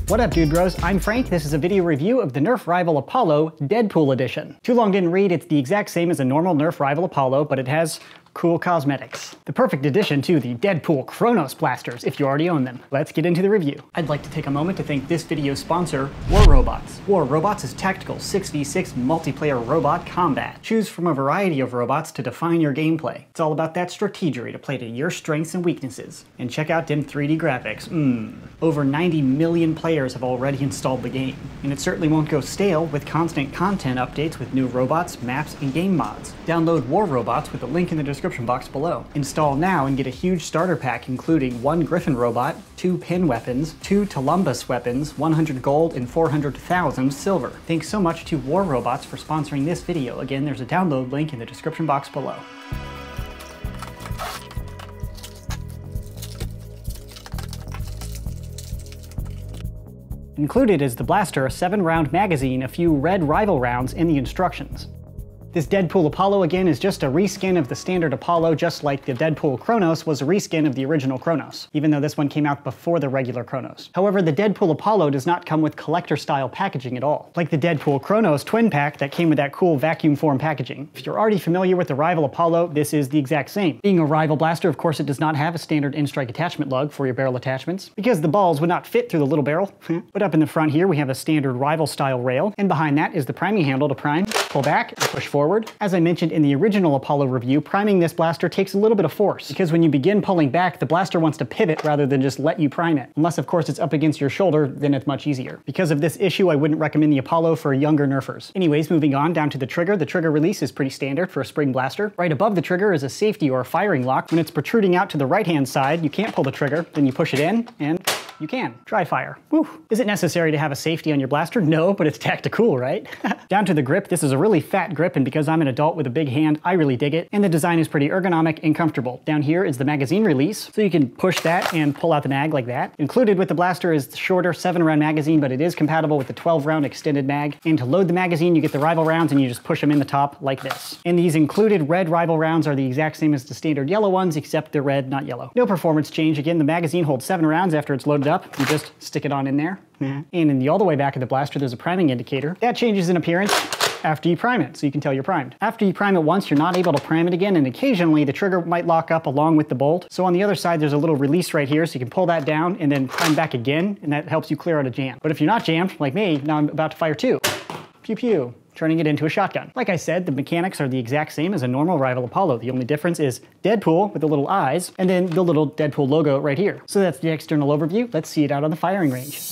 What up, dude bros? I'm Frank. This is a video review of the Nerf Rival Apollo Deadpool Edition. Too long didn't read, it's the exact same as a normal Nerf Rival Apollo, but it has cool cosmetics. The perfect addition to the Deadpool Kronos blasters if you already own them. Let's get into the review. I'd like to take a moment to thank this video's sponsor, War Robots. War Robots is tactical 6v6 multiplayer robot combat. Choose from a variety of robots to define your gameplay. It's all about that strategery to play to your strengths and weaknesses. And check out them 3D graphics. Over 90 million players have already installed the game. And it certainly won't go stale with constant content updates with new robots, maps, and game mods. Download War Robots with the link in the description box below. Install now and get a huge starter pack including 1 Griffin robot, 2 pin weapons, 2 Columbus weapons, 100 gold, and 400,000 silver. Thanks so much to War Robots for sponsoring this video. Again, there's a download link in the description box below. Included is the blaster, a 7-round magazine, a few red rival rounds, and the instructions. This Deadpool Apollo, again, is just a reskin of the standard Apollo, just like the Deadpool Kronos was a reskin of the original Kronos, even though this one came out before the regular Kronos. However, the Deadpool Apollo does not come with collector-style packaging at all, like the Deadpool Kronos twin pack that came with that cool vacuum form packaging. If you're already familiar with the Rival Apollo, this is the exact same. Being a Rival blaster, of course, it does not have a standard in-strike attachment lug for your barrel attachments, because the balls would not fit through the little barrel. But up in the front here, we have a standard Rival-style rail, and behind that is the priming handle to prime, pull back, and push forward. As I mentioned in the original Apollo review, priming this blaster takes a little bit of force, because when you begin pulling back, the blaster wants to pivot rather than just let you prime it. Unless, of course, it's up against your shoulder, then it's much easier. Because of this issue, I wouldn't recommend the Apollo for younger nerfers. Anyways, moving on down to the trigger. The trigger release is pretty standard for a spring blaster. Right above the trigger is a safety or a firing lock. When it's protruding out to the right-hand side, you can't pull the trigger, then you push it in, and you can. Dry fire. Woo. Is it necessary to have a safety on your blaster? No, but it's tactical, right? Down to the grip. This is a really fat grip, and because I'm an adult with a big hand, I really dig it. And the design is pretty ergonomic and comfortable. Down here is the magazine release, so you can push that and pull out the mag like that. Included with the blaster is the shorter 7-round magazine, but it is compatible with the 12-round extended mag. And to load the magazine, you get the Rival rounds and you just push them in the top like this. And these included red Rival rounds are the exact same as the standard yellow ones, except they're red, not yellow. No performance change. Again, the magazine holds 7 rounds after it's loaded up. You just stick it on in there. And in the all the way back of the blaster, there's a priming indicator. That changes in appearance after you prime it, so you can tell you're primed. After you prime it once, you're not able to prime it again, and occasionally the trigger might lock up along with the bolt. So on the other side, there's a little release right here, so you can pull that down and then prime back again, and that helps you clear out a jam. But if you're not jammed, like me, now I'm about to fire 2. Pew pew. Turning it into a shotgun. Like I said, the mechanics are the exact same as a normal Rival Apollo. The only difference is Deadpool with the little eyes, and then the little Deadpool logo right here. So that's the external overview. Let's see it out on the firing range.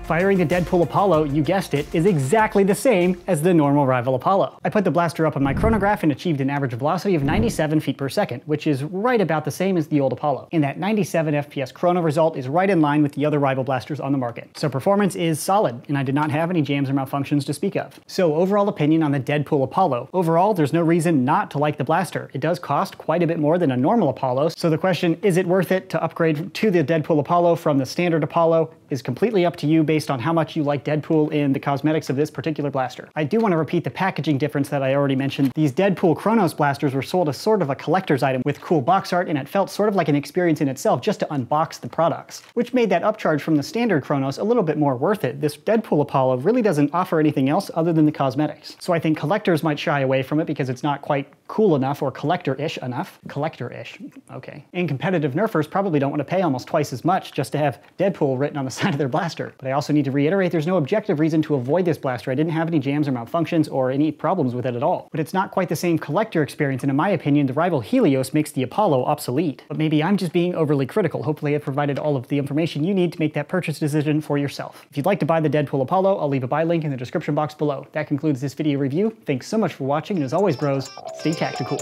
Firing the Deadpool Apollo, you guessed it, is exactly the same as the normal Rival Apollo. I put the blaster up on my chronograph and achieved an average velocity of 97 feet per second, which is right about the same as the old Apollo. And that 97 FPS chrono result is right in line with the other Rival blasters on the market. So performance is solid, and I did not have any jams or malfunctions to speak of. So overall opinion on the Deadpool Apollo. Overall, there's no reason not to like the blaster. It does cost quite a bit more than a normal Apollo, so the question, is it worth it to upgrade to the Deadpool Apollo from the standard Apollo, is completely up to you based based on how much you like Deadpool in the cosmetics of this particular blaster. I do want to repeat the packaging difference that I already mentioned. These Deadpool Chronos blasters were sold as sort of a collector's item with cool box art, and it felt sort of like an experience in itself just to unbox the products, which made that upcharge from the standard Chronos a little bit more worth it. This Deadpool Apollo really doesn't offer anything else other than the cosmetics. So I think collectors might shy away from it because it's not quite cool enough or collector-ish enough. Collector-ish, okay. And competitive nerfers probably don't want to pay almost twice as much just to have Deadpool written on the side of their blaster. But I also need to reiterate there's no objective reason to avoid this blaster. I didn't have any jams or malfunctions or any problems with it at all. But it's not quite the same collector experience, and in my opinion, the rival Helios makes the Apollo obsolete. But maybe I'm just being overly critical. Hopefully I've provided all of the information you need to make that purchase decision for yourself. If you'd like to buy the Deadpool Apollo, I'll leave a buy link in the description box below. That concludes this video review. Thanks so much for watching, and as always, bros, stay tactical.